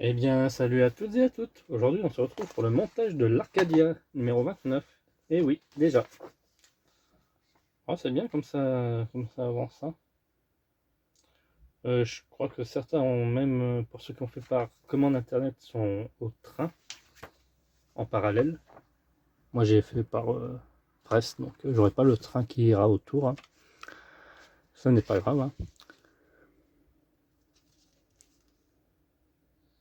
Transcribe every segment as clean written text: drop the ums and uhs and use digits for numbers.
Eh bien, salut à toutes et à toutes. Aujourd'hui, on se retrouve pour le montage de l'Arcadia numéro 29. Eh oui, déjà. Oh, c'est bien comme ça avance, hein. Je crois que certains ont même, pour ceux qui ont fait par commande internet, sont au train en parallèle. Moi, j'ai fait par presse, donc j'aurai pas le train qui ira autour, hein. Ça n'est pas grave, hein.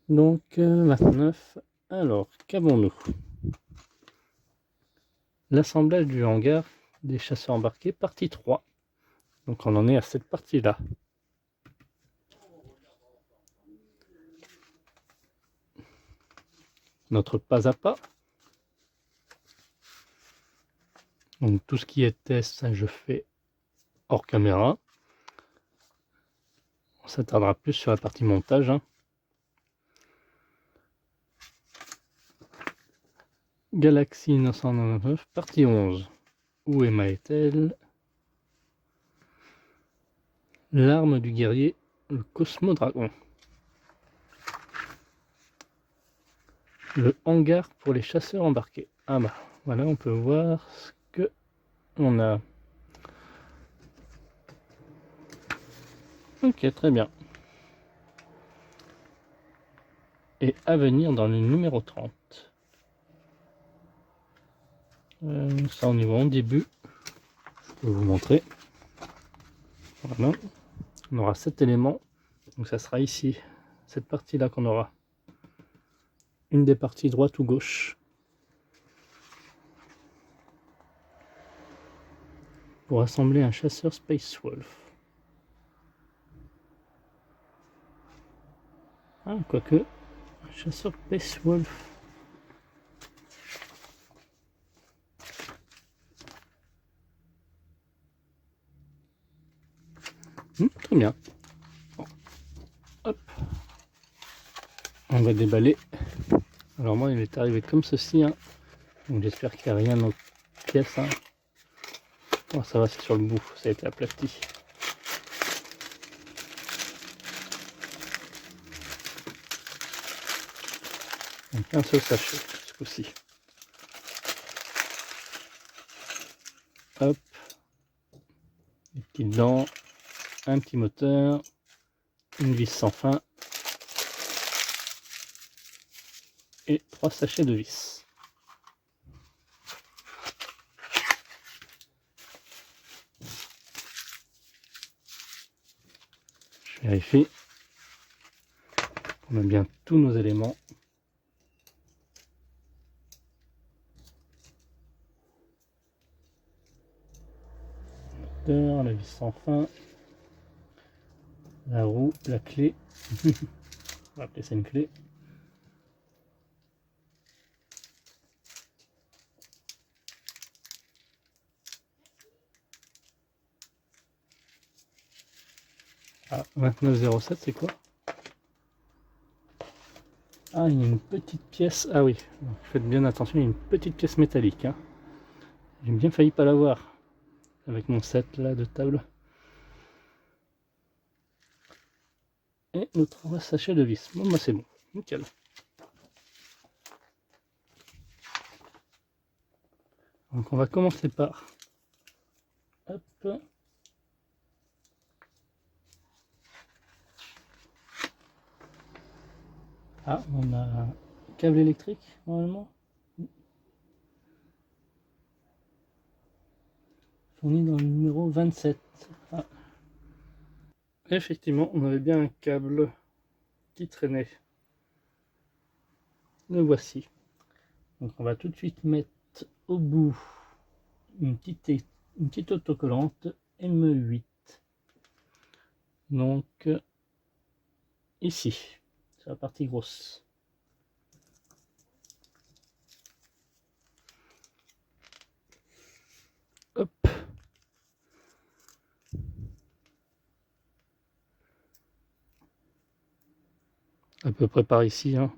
Donc, 29. Alors, qu'avons-nous? L'assemblage du hangar des chasseurs embarqués, partie 3. Donc, on en est à cette partie-là. Notre pas à pas. Donc tout ce qui est test, ça je fais hors caméra. On s'attardera plus sur la partie montage, hein. Galaxy 999, partie 11. Où est Maëtel? L'arme du guerrier, le Cosmodragon. Le hangar pour les chasseurs embarqués. Ah bah voilà, on peut voir ce que on a. Ok, très bien. Et à venir dans le numéro 30. Ça on y va en début. Je peux vous montrer. Voilà. On aura 7 éléments. Donc ça sera ici, cette partie-là qu'on aura. Une des parties droite ou gauche. Pour assembler un chasseur Space Wolf. Ah, quoique, un chasseur Space Wolf. Très bien. Bon. Hop. On va déballer. Alors moi, il est arrivé comme ceci, hein. Donc j'espère qu'il n'y a rien dans la pièce, hein. Oh, ça va, c'est sur le bout, ça a été aplati. Donc un seul sachet, ce coup-ci. Hop. Des petites dents. Un petit moteur. Une vis sans fin. Et 3 sachets de vis. Je vérifie qu'on a bien tous nos éléments. La vis sans fin, la roue, la clé. On va appeler ça une clé. Ah, 2907, c'est quoi? Ah, il y a une petite pièce. Ah oui, faites bien attention, il y a une petite pièce métallique, hein. J'ai bien failli pas l'avoir avec mon set là de table. Et nos 3 sachets de vis. Bon, bah c'est bon, nickel. Donc on va commencer par... Hop. Ah, on a un câble électrique normalement. Fourni dans le numéro 27. Ah. Effectivement, on avait bien un câble qui traînait. Le voici. Donc on va tout de suite mettre au bout une petite autocollante M8. Donc ici, c'est la partie grosse. Hop. À peu près par ici, hein.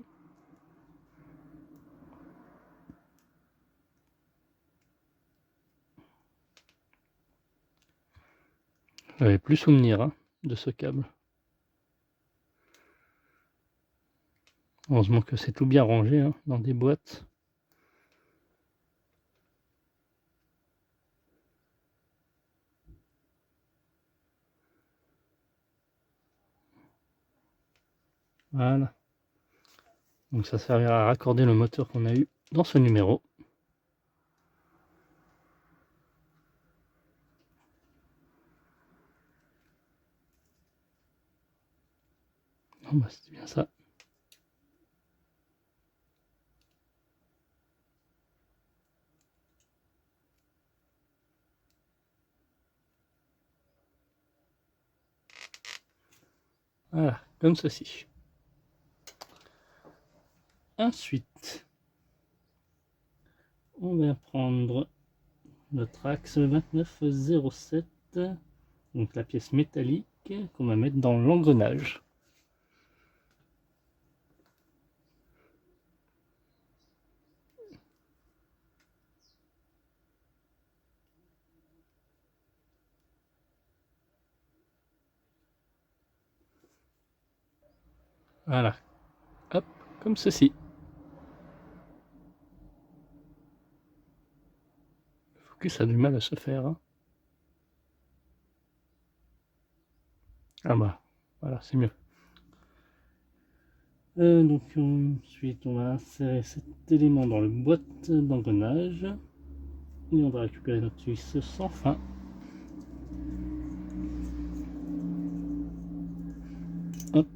J'avais plus souvenir, hein, de ce câble. Heureusement que c'est tout bien rangé hein, dans des boîtes. Voilà. Donc ça servira à raccorder le moteur qu'on a eu dans ce numéro. Oh bah c'est bien ça. Voilà, comme ceci. Ensuite, on va prendre notre axe 2907, donc la pièce métallique qu'on va mettre dans l'engrenage. Voilà, hop, comme ceci. Le focus a du mal à se faire. Hein. Ah bah, voilà, c'est mieux. Donc ensuite, on va insérer cet élément dans le boîte d'engrenage. Et on va récupérer notre vis sans fin. Hop.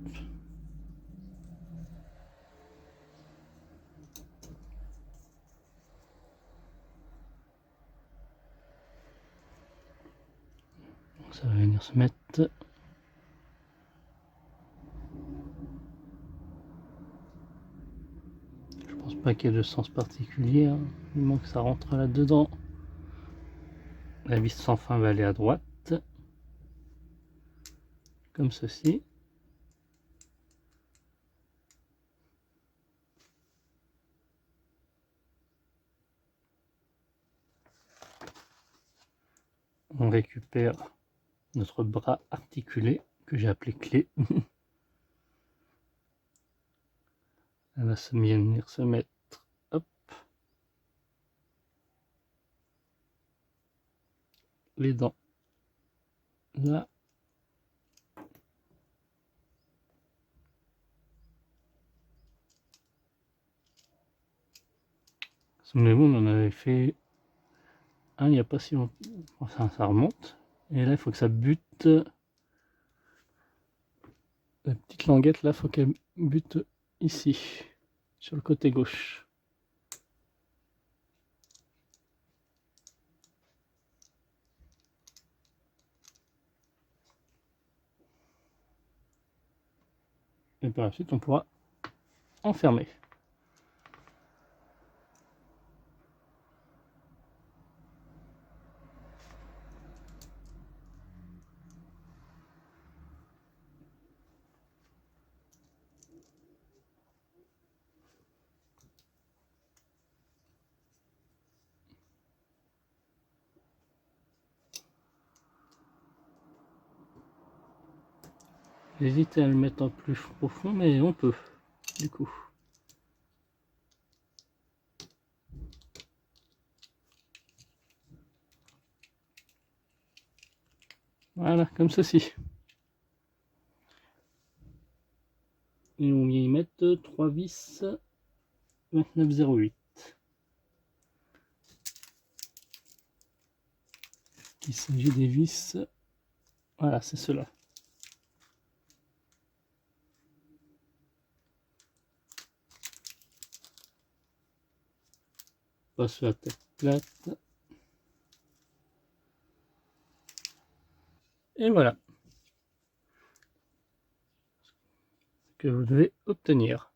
Donc ça va venir se mettre. Je pense pas qu'il y ait de sens particulier. Hein. Il manque que ça rentre là-dedans. La vis sans fin va aller à droite. Comme ceci. On récupère notre bras articulé que j'ai appelé clé. Elle va venir se mettre, hop, les dents là. Souvenez-vous, on en avait fait un il n'y a pas si longtemps. Enfin, ça remonte. Et là, il faut que ça bute. La petite languette là, il faut qu'elle bute ici, sur le côté gauche. Et par la suite, on pourra enfermer. J'hésite à le mettre en plus profond, mais on peut, du coup. Voilà, comme ceci. Et on vient y mettre 3 vis 2908. Il s'agit des vis. Voilà, c'est cela. Passe la tête plate. Et voilà. Ce que vous devez obtenir.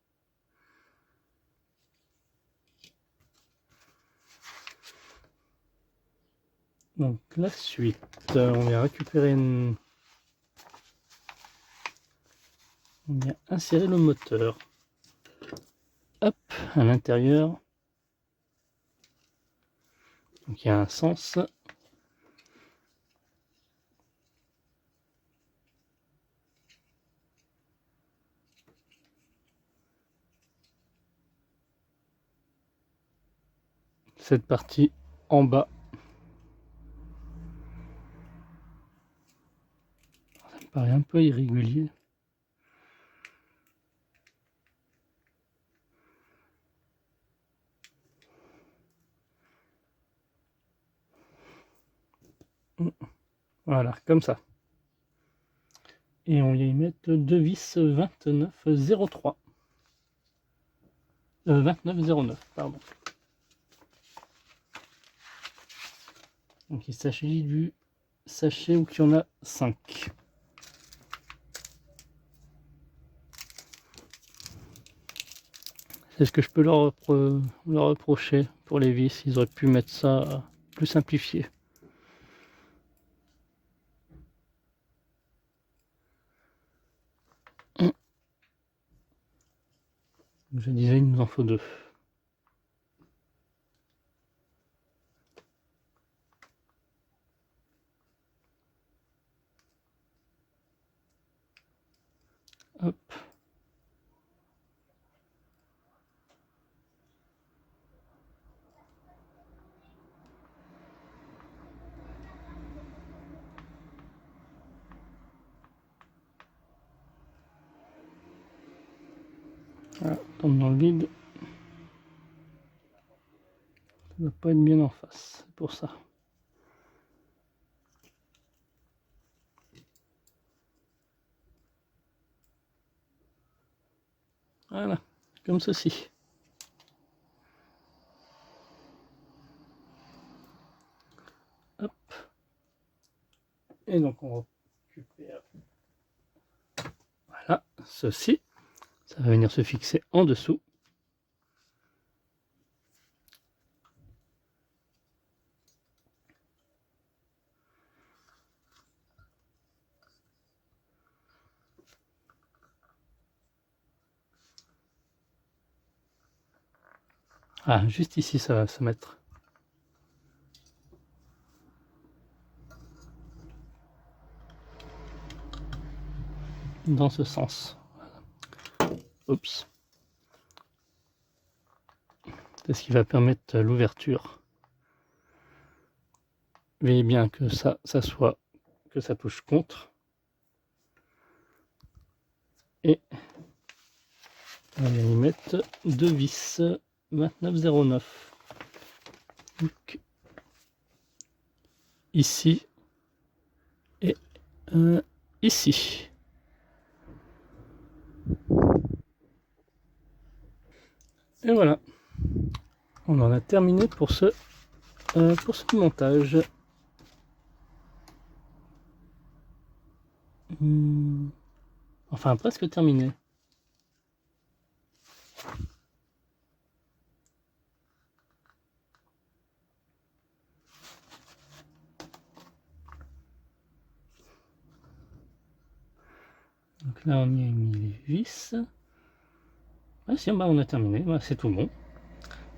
Donc la suite, on vient récupérer une... On vient insérer le moteur. Hop, à l'intérieur. Donc il y a un sens. cette partie en bas. Ça me paraît un peu irrégulier. Voilà, comme ça. Et on va y mettre deux vis 29,03. 29,09, pardon. Donc il s'agit du sachet où il y en a 5. C'est ce que je peux leur reprocher pour les vis. Ils auraient pu mettre ça plus simplifié. Je disais, il nous en faut 2. Hop. Voilà, tombe dans le vide. Ça ne doit pas être bien en face, c'est pour ça. Voilà, comme ceci. Hop. Et donc on récupère. Voilà, ceci. Ça va venir se fixer en dessous. Ah, juste ici, ça va se mettre. Dans ce sens. Voilà. Oups. C'est ce qui va permettre l'ouverture. Veillez bien que ça touche contre. Et on va y mettre deux vis 29,09. Donc, ici et ici. Et voilà, on en a terminé pour ce montage. Enfin, presque terminé. Donc là, on y a mis les vis. Ah, si, bah, on a terminé, bah, c'est tout bon.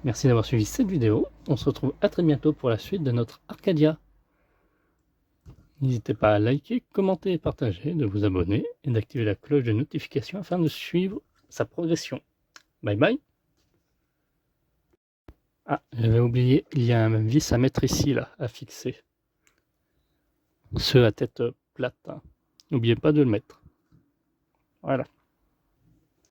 Merci d'avoir suivi cette vidéo. On se retrouve à très bientôt pour la suite de notre Arcadia. N'hésitez pas à liker, commenter et partager, de vous abonner et d'activer la cloche de notification afin de suivre sa progression. Bye bye. Ah, j'avais oublié, il y a un vis à mettre ici, là, à fixer. Ceux à tête plate. Hein. N'oubliez pas de le mettre. Voilà.